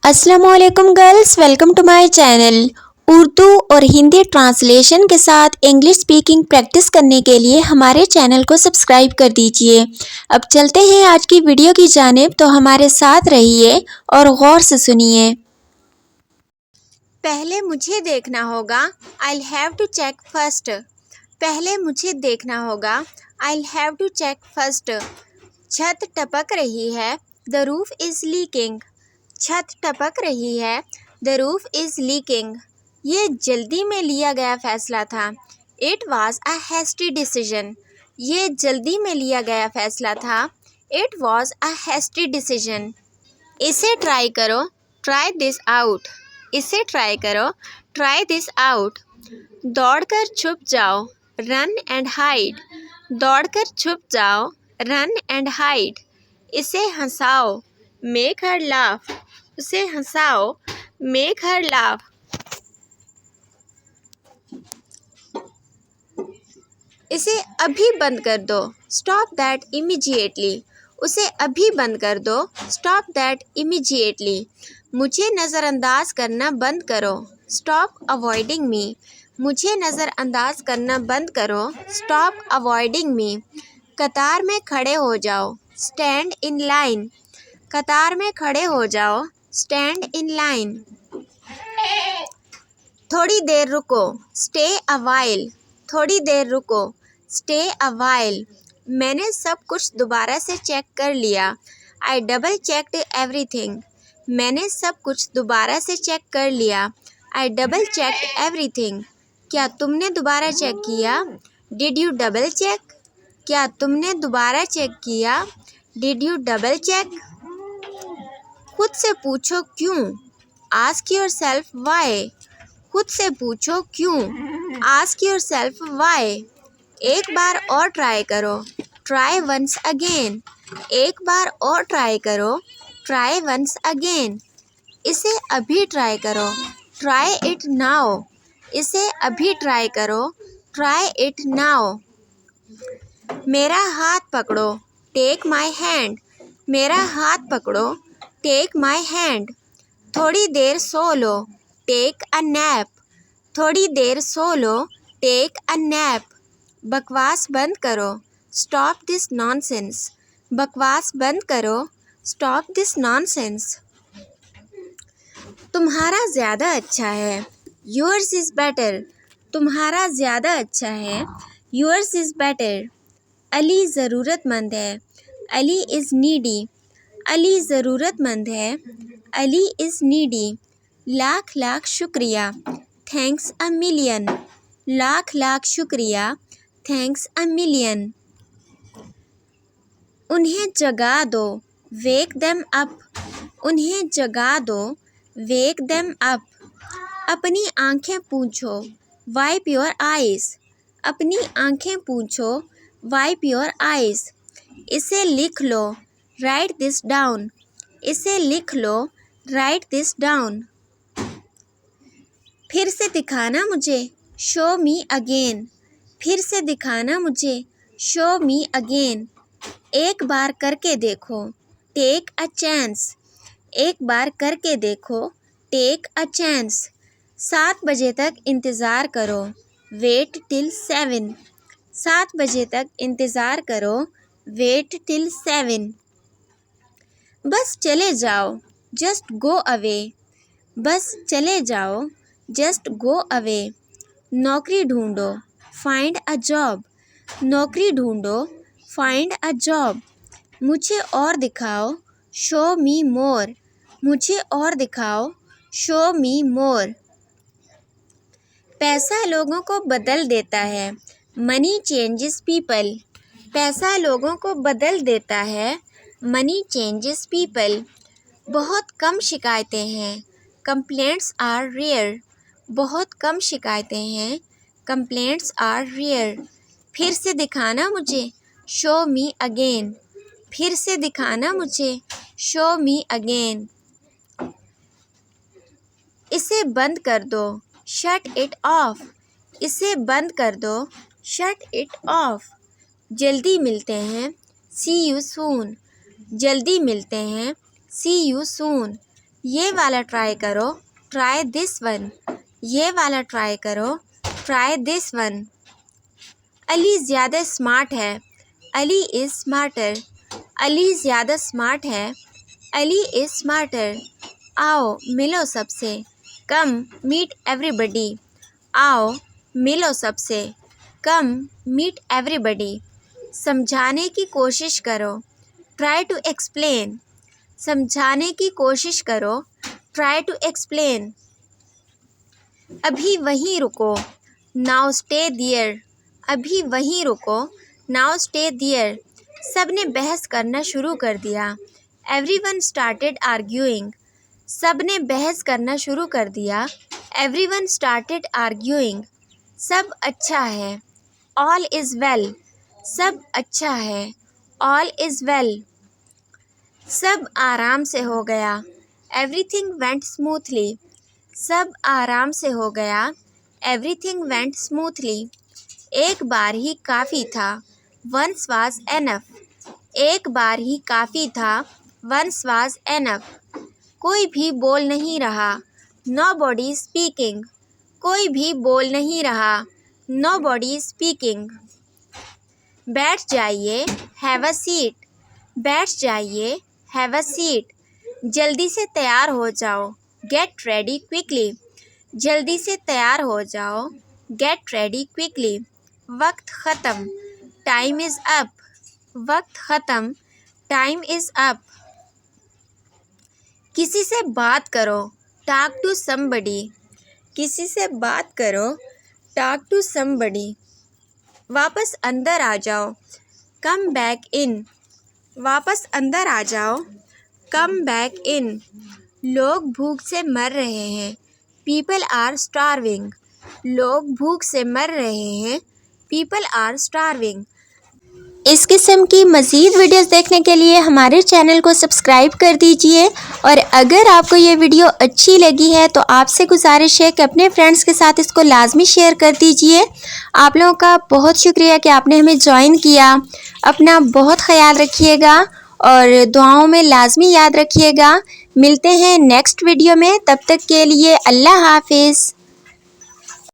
अस्सलामुअलैकुम girls, welcome to my channel. Urdu और Hindi translation के साथ इंग्लिश स्पीकिंग प्रैक्टिस करने के लिए हमारे चैनल को सब्सक्राइब कर दीजिए। अब चलते हैं आज की वीडियो की जानिब, तो हमारे साथ रहिए और गौर से सुनिए। पहले मुझे देखना होगा, I'll have to check first। पहले मुझे देखना होगा, I'll have to check first। छत टपक रही है, The roof is leaking। छत टपक रही है, The roof is leaking। ये जल्दी में लिया गया फैसला था, It was a hasty decision। ये जल्दी में लिया गया फैसला था, It was a hasty decision। इसे ट्राई करो, Try this out। इसे ट्राई करो, Try this out। दौड़कर छुप जाओ, Run and hide। दौड़कर छुप जाओ, Run and hide। इसे हंसाओ, Make her laugh। उसे हंसाओ, Make her laugh। इसे अभी बंद कर दो, Stop that immediately। उसे अभी बंद कर दो, Stop that immediately। मुझे नज़रअंदाज करना बंद करो, Stop avoiding me। मुझे नज़रअंदाज करना बंद करो, Stop avoiding me। कतार में खड़े हो जाओ, Stand in line। कतार में खड़े हो जाओ, Stand in line। थोड़ी देर रुको, Stay a while। थोड़ी देर रुको, Stay a while। मैंने सब कुछ दोबारा से चेक कर लिया, I double checked everything। मैंने सब कुछ दोबारा से चेक कर लिया, I double checked everything। क्या तुमने दोबारा चेक किया, Did you double check। क्या तुमने दोबारा चेक किया, Did you double check। खुद से पूछो क्यों, Ask yourself why। खुद से पूछो क्यों, Ask yourself why। एक बार और ट्राई करो, Try once again। एक बार और ट्राई करो, Try once again। इसे अभी ट्राई करो, Try it now। इसे अभी ट्राई करो, Try it now। मेरा हाथ पकड़ो, Take my hand। मेरा हाथ पकड़ो, Take my hand। थोड़ी देर सो लो, Take a nap। थोड़ी देर सो लो, Take a nap। बकवास बंद करो, Stop this nonsense। बकवास बंद करो, Stop this nonsense। तुम्हारा ज़्यादा अच्छा है, Yours is better। तुम्हारा ज़्यादा अच्छा है, Yours is better। अली ज़रूरतमंद है, अली is needy। अली ज़रूरतमंद है, अली is needy। लाख लाख शुक्रिया, Thanks a million। Lakh lakh शुक्रिया, Thanks a million। उन्हें जगा दो, Wake them up। उन्हें जगा दो, Wake them up। अपनी आँखें पूछो, Wipe your eyes। अपनी आँखें पूछो, Wipe your eyes। इसे लिख लो, Write this down। इसे लिख लो, Write this down। फिर से दिखाना मुझे, Show me again। फिर से दिखाना मुझे, Show me again। एक बार करके देखो, Take a chance। एक बार करके देखो, Take a chance। 7 बजे तक इंतज़ार करो, Wait till 7। 7 बजे तक इंतज़ार करो, Wait till 7। बस चले जाओ, Just go away। बस चले जाओ, Just go away। नौकरी ढूंढो, Find a job। नौकरी ढूंढो, Find a job। मुझे और दिखाओ, Show me more। मुझे और दिखाओ, Show me more। पैसा लोगों को बदल देता है, Money changes people। पैसा लोगों को बदल देता है, Money changes people। बहुत कम शिकायतें हैं, Complaints are rare। बहुत कम शिकायतें हैं, Complaints are rare। फिर से दिखाना मुझे, Show me again। फिर से दिखाना मुझे, Show me again। इसे बंद कर दो, Shut it off। इसे बंद कर दो, Shut it off। जल्दी मिलते हैं, See you soon। जल्दी मिलते हैं, See you soon। ये वाला ट्राई करो, ट्राई दिस वन। ये वाला ट्राई करो, ट्राई दिस वन। अली ज़्यादा स्मार्ट है, अली इज़ स्मार्टर। अली ज़्यादा स्मार्ट है, अली इज़ स्मार्टर। आओ मिलो सबसे, कम मीट एवरीबडी। आओ मिलो सबसे, कम मीट एवरीबडी। समझाने की कोशिश करो, ट्राई टू एक्सप्लेन। समझाने की कोशिश करो, ट्राई टू एक्सप्लेन। अभी वहीं रुको, नाउ स्टे देयर। अभी वहीं रुको, नाउ स्टे देयर। सब ने बहस करना शुरू कर दिया, एवरीवन स्टार्टेड आर्ग्यूइंग। सब ने बहस करना शुरू कर दिया, एवरीवन स्टार्टेड आर्ग्यूइंग। सब अच्छा है, ऑल इज़ वेल। सब अच्छा है, ऑल इज़ वेल। सब आराम से हो गया, एवरीथिंग वेंट स्मूथली। सब आराम से हो गया, एवरीथिंग वेंट स्मूथली। एक बार ही काफ़ी था, वंस वाज एनफ। एक बार ही काफ़ी था, वंस वाज एनफ। कोई भी बोल नहीं रहा, नोबॉडी स्पीकिंग। कोई भी बोल नहीं रहा, नोबॉडी स्पीकिंग। बैठ जाइए, हैव अ सीट। बैठ जाइए, हैव अ सीट। जल्दी से तैयार हो जाओ, गेट रेडी क्विकली। जल्दी से तैयार हो जाओ, गेट रेडी क्विकली। वक्त ख़त्म, टाइम इज़ अप। वक्त ख़त्म, टाइम इज़ अप। किसी से बात करो, टॉक टू समबडी। किसी से बात करो, टॉक टू समबडी। वापस अंदर आ जाओ, कम बैक इन। वापस अंदर आ जाओ, कम बैक इन। लोग भूख से मर रहे हैं, पीपल आर स्टार्विंग। लोग भूख से मर रहे हैं, पीपल आर स्टार्विंग। इस किस्म की मज़ीद वीडियोस देखने के लिए हमारे चैनल को सब्सक्राइब कर दीजिए। और अगर आपको ये वीडियो अच्छी लगी है तो आपसे गुजारिश है कि अपने फ्रेंड्स के साथ इसको लाजमी शेयर कर दीजिए। आप लोगों का बहुत शुक्रिया कि आपने हमें ज्वाइन किया। अपना बहुत ख्याल रखिएगा और दुआओं में लाजमी याद रखिएगा। मिलते हैं नेक्स्ट वीडियो में, तब तक के लिए अल्लाह हाफिज़।